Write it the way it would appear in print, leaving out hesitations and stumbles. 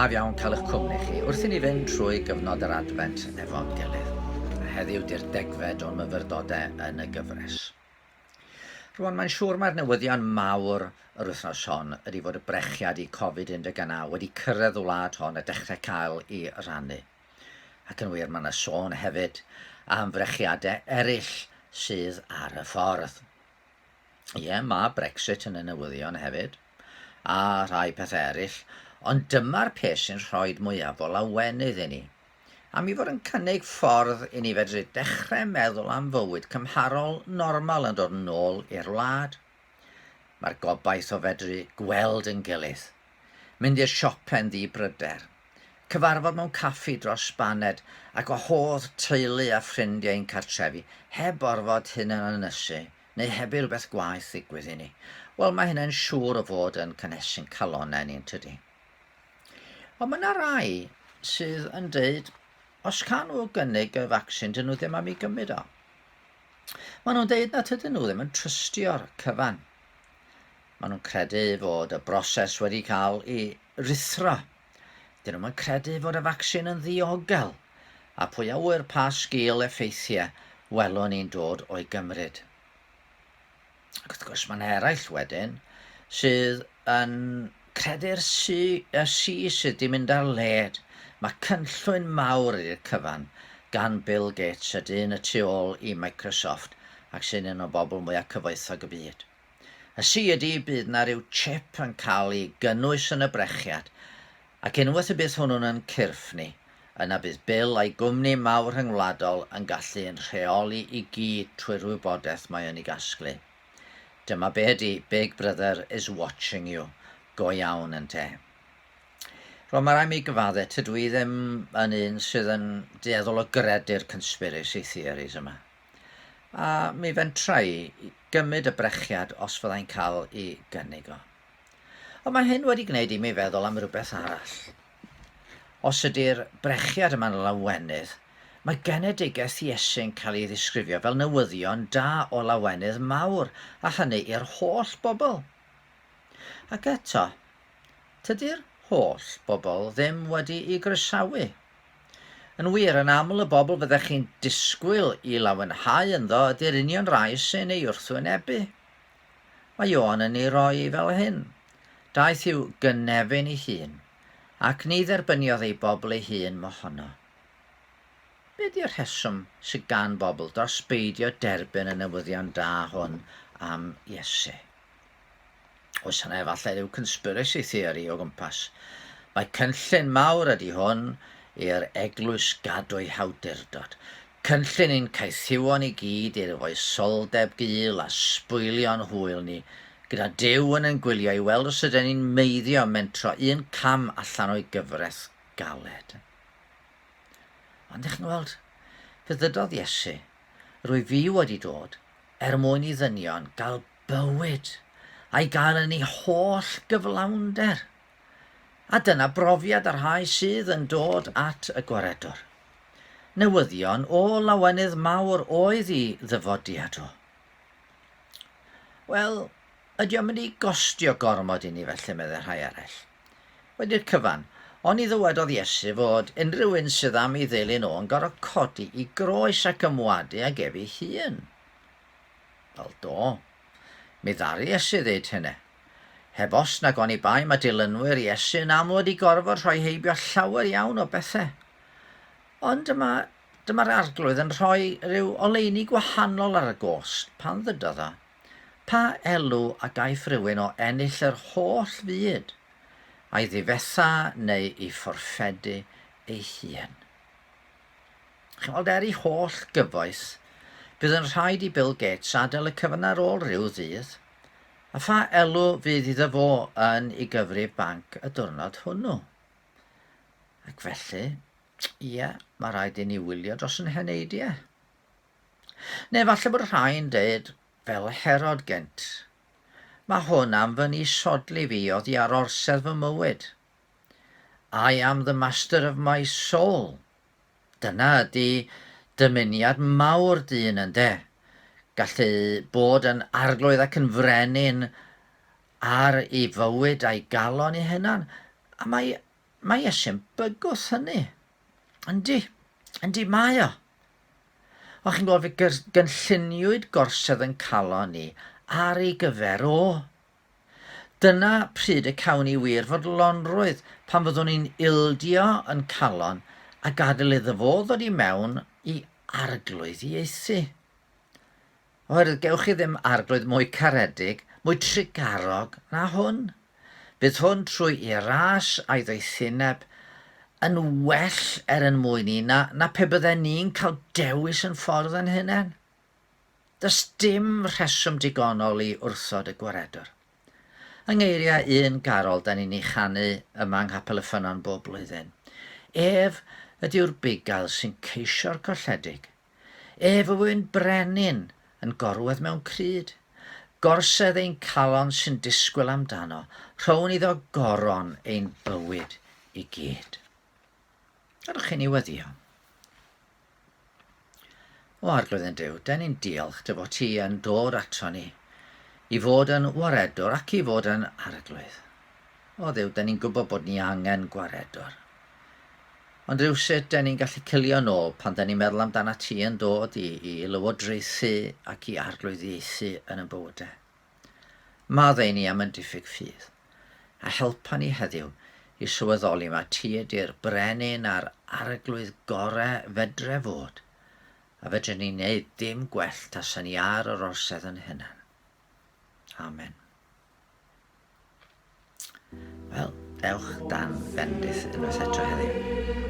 braf iawn cael eich cwmni chi wrth i ni fynd trwy gyfnod yr Adfent efo'n gilydd. Heddiw di'r degfed o'n myfyrdodau yn y gyfres. Rwan, mae'n siŵr mae'r newyddion mawr yr wythnos hon ydy fod y brechiad i Covid-19 wedi cyrraedd y wlad hon a dechrau cael ei rannu. Ac yn wir, mae yna sôn hefyd am brechiadau eraill sydd ar y ffordd. Ie, mae Brexit yn y newyddion hefyd, a rhai pethau eraill, ond dyma'r peth sy'n rhoi mwyaf o lawenydd i ni. A mi fod yn cynnig ffordd i ni fedru dechrau meddwl am fywyd cymharol normal yn dod yn ôl i'r wlad. Mae'r gobaith o fedru gweld yn gilydd, mynd i'r siopen ddibryder, cyfarfod mewn caffi dros baned ac wahodd teulu a ffrindiau'n cartrefi, heb orfod hyn yn ynysu, neu heb i rhywbeth gwaith ddigwydd i ni. Wel, mae hynny'n siŵr o fod yn cynhesu'n calonau ni'n tydi. Ond mae yna rai sydd yn dweud, os can nhw gynnig y vaccin, dyn nhw ddim am ei gymryd o. Maen nhw'n dweud na tydyn nhw ddim yn trystio'r cyfan. Maen nhw'n credu fod y broses wedi cael ei rithro. Dyn nhw'n credu fod y vaccin yn ddiogel, a pwy a wyr pa sgil effeithiau welwn ni'n dod o'i gymryd. Ac wrth gwrs mae'n eraill wedyn sydd yn credu'r si sydd di mynd ar led. Mae cynllwyn mawr i'r cyfan gan Bill Gates y dyn y tu ôl i Microsoft ac sy'n un o bobl mwyaf cyfoethog y byd. Y si ydy bydd na ryw chip yn cael ei gynnwys yn y brechiad ac unwaith y bydd hwnnw'n yn cyrff ni, yna bydd Bill a'i gwmni mawr rhyngwladol yn gallu yn rheoli i gyd trwy'r wybodaeth mae yn ei gasglu. Dyma be ydy Big Brother is watching you, go iawn yn te. Rwy'n mae rai mi gyfadde, tydw i ddim yn un sydd yn dueddol o gredu'r conspiracy theories yma. A mi fentra i gymryd y brechiad os fyddai'n cael ei gynnig o. Ond mae hyn wedi gwneud i mi feddwl am rhywbeth arall. Os ydy'r brechiad yma'n lawenydd, mae genedigaeth Iesu'n cael ei ddisgrifio fel newyddion da o lawenydd mawr, a hynny i'r holl bobl. Ac eto, tydi'r holl bobl ddim wedi ei grysawu. Yn wir, yn aml y bobl fyddech chi'n disgwyl i lawenhau ynddo ydy'r union rai sy'n ei wrthwynebu. Mae Ioan yn ei roi fel hyn. Daeth i'w gynefin ei hun, ac ni dderbyniodd ei bobl ei hun mohono. Be ydy'r rheswm sydd gan bobl dros beidio derbyn y newyddion da hwn am Iesu? Oes yna efallai ryw conspiracy theory o gwmpas. Mae cynllun mawr ydy hwn i'r eglwys gadw'i hawdurdod. Cynllun i'n caethiwon i gyd i'r foesoldeb gul a sbwylio'n hwyl ni, gyda Duw yn gwylio i weld os ydyn ni'n meiddio mentro un cam allan o'i gyfraith galed. Ond ddech chi'n weld, fe ddydodd Iesu, rwy fi wedi dod mwyn i ddynion gael bywyd a'i gael yn ei holl gyflawnder. A dyna brofiad yr rhai sydd yn dod at y gwaredwr. Newyddion o lawenydd mawr oedd i ddyfodiad o. Wel, ydy o'n mynd i gostio gormod i ni felly meddwl rhai eraill. Wedi'r cyfan, ond i ddywedodd Iesu fod unrhyw un sydd am ei ddilyn o yn gorfod codi i groes ac ymwadu ag ef ei hun. Wel do. Mi ddari Iesu ddweud hynny. Heb os nag oni bai mae dilynwyr Iesu yn aml wedi gorfod rhoi heibio llawer iawn o bethau. Ond dyma'r arglwydd yn rhoi rhyw oleuni gwahanol ar y gost pan ddydodd o. Pa elw a gaiff rhywun o ennill yr holl fyd, a'i ddifetha neu i phorffedu ei hun. Chi'n weld ei holl gyfoeth, bydd yn rhaid i Bill Gates adael y cyfan ar ôl rhyw ddydd, a pha elw fydd iddo fo yn ei gyfrif banc y diwrnod hwnnw. Ac felly, ie, mae rhaid i ni wylio dros yn heneidiau. Neu falle bod rhai'n dweud fel Herod gynt, mae hwn am fy sodli fi oedd i ar orsedd fy mywyd. I am the master of my soul. Dyna ydy dymuniad mawr dyn yn de. Gallu bod yn arglwydd ac yn frenin ar ei fywyd a'i galon ei hunan. A mae mae Iesu'n bygwth hynny. Yndi mae o. O, chi'n gweld fe gynlluniwyd gorsedd yn calon ni ar ei gyfer o. Dyna pryd y cawn ni wir fod lonrwydd pan fyddwn ni'n ildio yn calon a gadael iddo fo ddod i mewn i arglwydd ieithu. Oherwydd gewch chi ddim arglwydd mwy caredig, mwy trigarog na hwn. Bydd hwn trwy i ras a'i ddoethineb yn well mwyn ni na pe bydden ni'n cael dewis yn ffordd yn hunain. Does dim rheswm digonol i wrthod y gwaredwr. Yng ngeiriau un garol da ni'n ei chanu yma yng Capel y Ffynnon bob blwyddyn. Ef ydy'r bugail sy'n ceisio'r colledig. Ef yw'n brenin yn gorwedd mewn cryd. Gorsedd ein calon sy'n disgwyl amdano, rhown iddo goron ein bywyd i gyd. Gadwch chi newyddion. O arglwydd yn Duw, da ni'n diolch dy fod ti yn dod ato ni i fod yn waredwr ac i fod yn arglwydd. O Dduw, da ni'n gwybod bod ni angen gwaredwr. Ond rhywsut da ni'n gallu cilio nôl pan da ni'n meddwl amdana ti yn dod i lywodraethu ac i arglwyddiaethu yn y bywydau. Maddau ni am yn diffyg ffydd, a helpa ni heddiw i sylweddoli mae ti ydy'r brenin a'r arglwydd gorau fedre fod, a fedre ni'n neud dim gwell tasan ni ar yr orsedd yn hunan. Amen. Wel, ewch dan bendith unwaith eto heddiw.